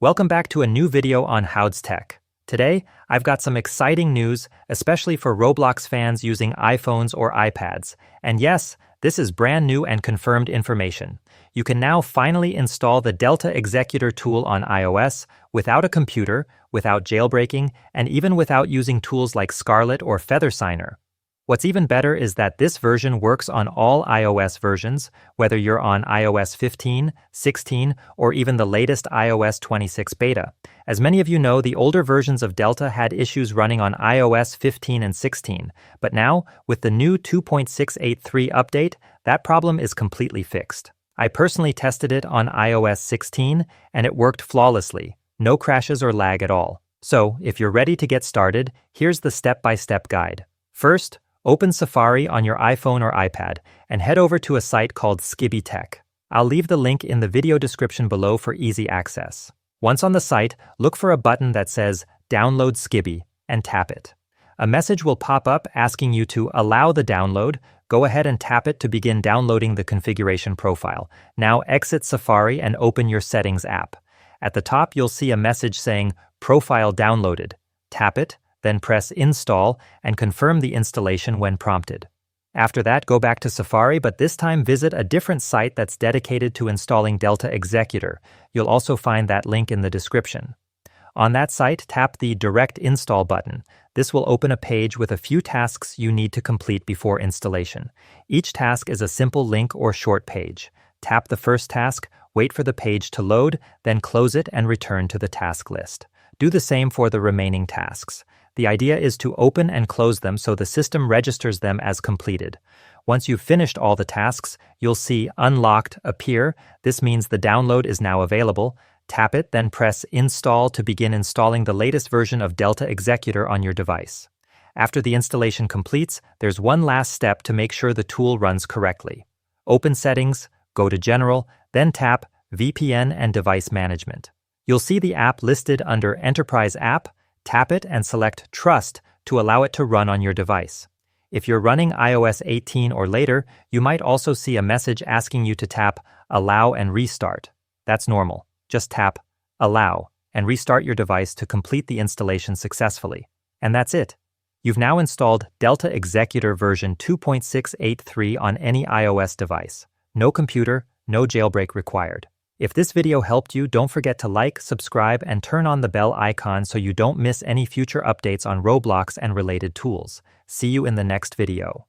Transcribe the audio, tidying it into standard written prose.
Welcome back to a new video on Howd's Tech. Today, I've got some exciting news, especially for Roblox fans using iPhones or iPads. And yes, this is brand new and confirmed information. You can now finally install the Delta Executor tool on iOS without a computer, without jailbreaking, and even without using tools like Scarlet or Feather Signer. What's even better is that this version works on all iOS versions, whether you're on iOS 15, 16, or even the latest iOS 26 beta. As many of you know, the older versions of Delta had issues running on iOS 15 and 16, but now, with the new 2.683 update, that problem is completely fixed. I personally tested it on iOS 16, and it worked flawlessly, no crashes or lag at all. So, if you're ready to get started, here's the step-by-step guide. First, open Safari on your iPhone or iPad and head over to a site called Skibbi Tech. I'll leave the link in the video description below for easy access. Once on the site, look for a button that says Download Skibbi and tap it. A message will pop up asking you to allow the download. Go ahead and tap it to begin downloading the configuration profile. Now exit Safari and open your Settings app. At the top, you'll see a message saying Profile Downloaded. Tap it, then press Install and confirm the installation when prompted. After that, go back to Safari, but this time visit a different site that's dedicated to installing Delta Executor. You'll also find that link in the description. On that site, tap the Direct Install button. This will open a page with a few tasks you need to complete before installation. Each task is a simple link or short page. Tap the first task, wait for the page to load, then close it and return to the task list. Do the same for the remaining tasks. The idea is to open and close them so the system registers them as completed. Once you've finished all the tasks, you'll see Unlocked appear. This means the download is now available. Tap it, then press Install to begin installing the latest version of Delta Executor on your device. After the installation completes, there's one last step to make sure the tool runs correctly. Open Settings, go to General, then tap VPN and Device Management. You'll see the app listed under Enterprise App. Tap it and select Trust to allow it to run on your device. If you're running iOS 18 or later, you might also see a message asking you to tap Allow and Restart. That's normal. Just tap Allow and restart your device to complete the installation successfully. And that's it. You've now installed Delta Executor version 2.683 on any iOS device. No computer, no jailbreak required. If this video helped you, don't forget to like, subscribe, and turn on the bell icon so you don't miss any future updates on Roblox and related tools. See you in the next video.